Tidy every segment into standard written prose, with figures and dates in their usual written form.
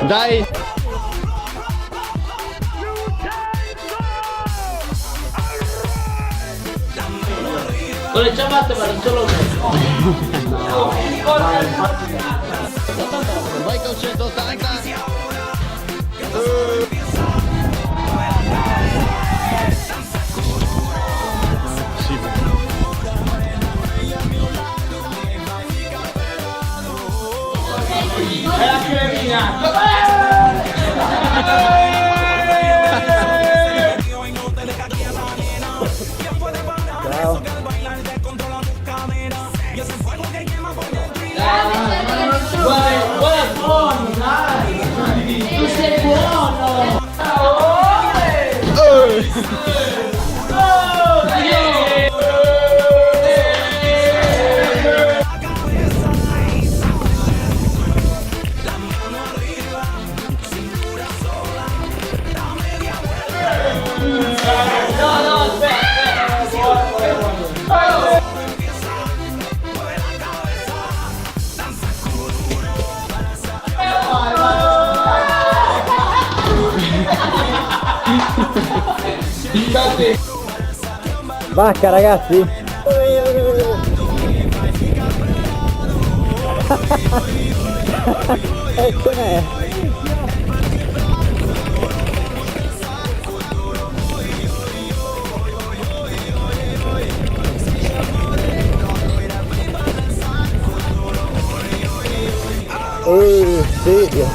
Dai! Con le ciabatte vado solo Vai con 180! è la cremina. Ciao! Guarda, è buono, dai! Tu sei buono! Vacca ragazzi! Com'è? Sì.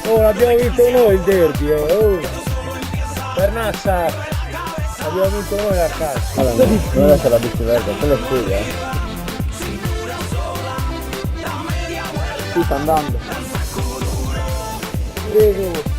Oh, l'abbiamo vinto noi il derby, oh. Pernassa, abbiamo vinto noi a calcio. Allora, non lascia la bicicletta, quello è figa, Sì, sta andando. Prego.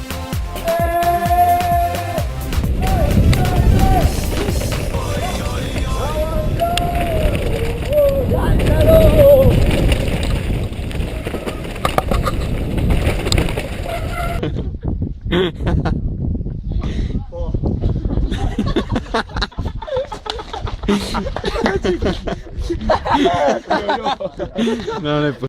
Non è possibile.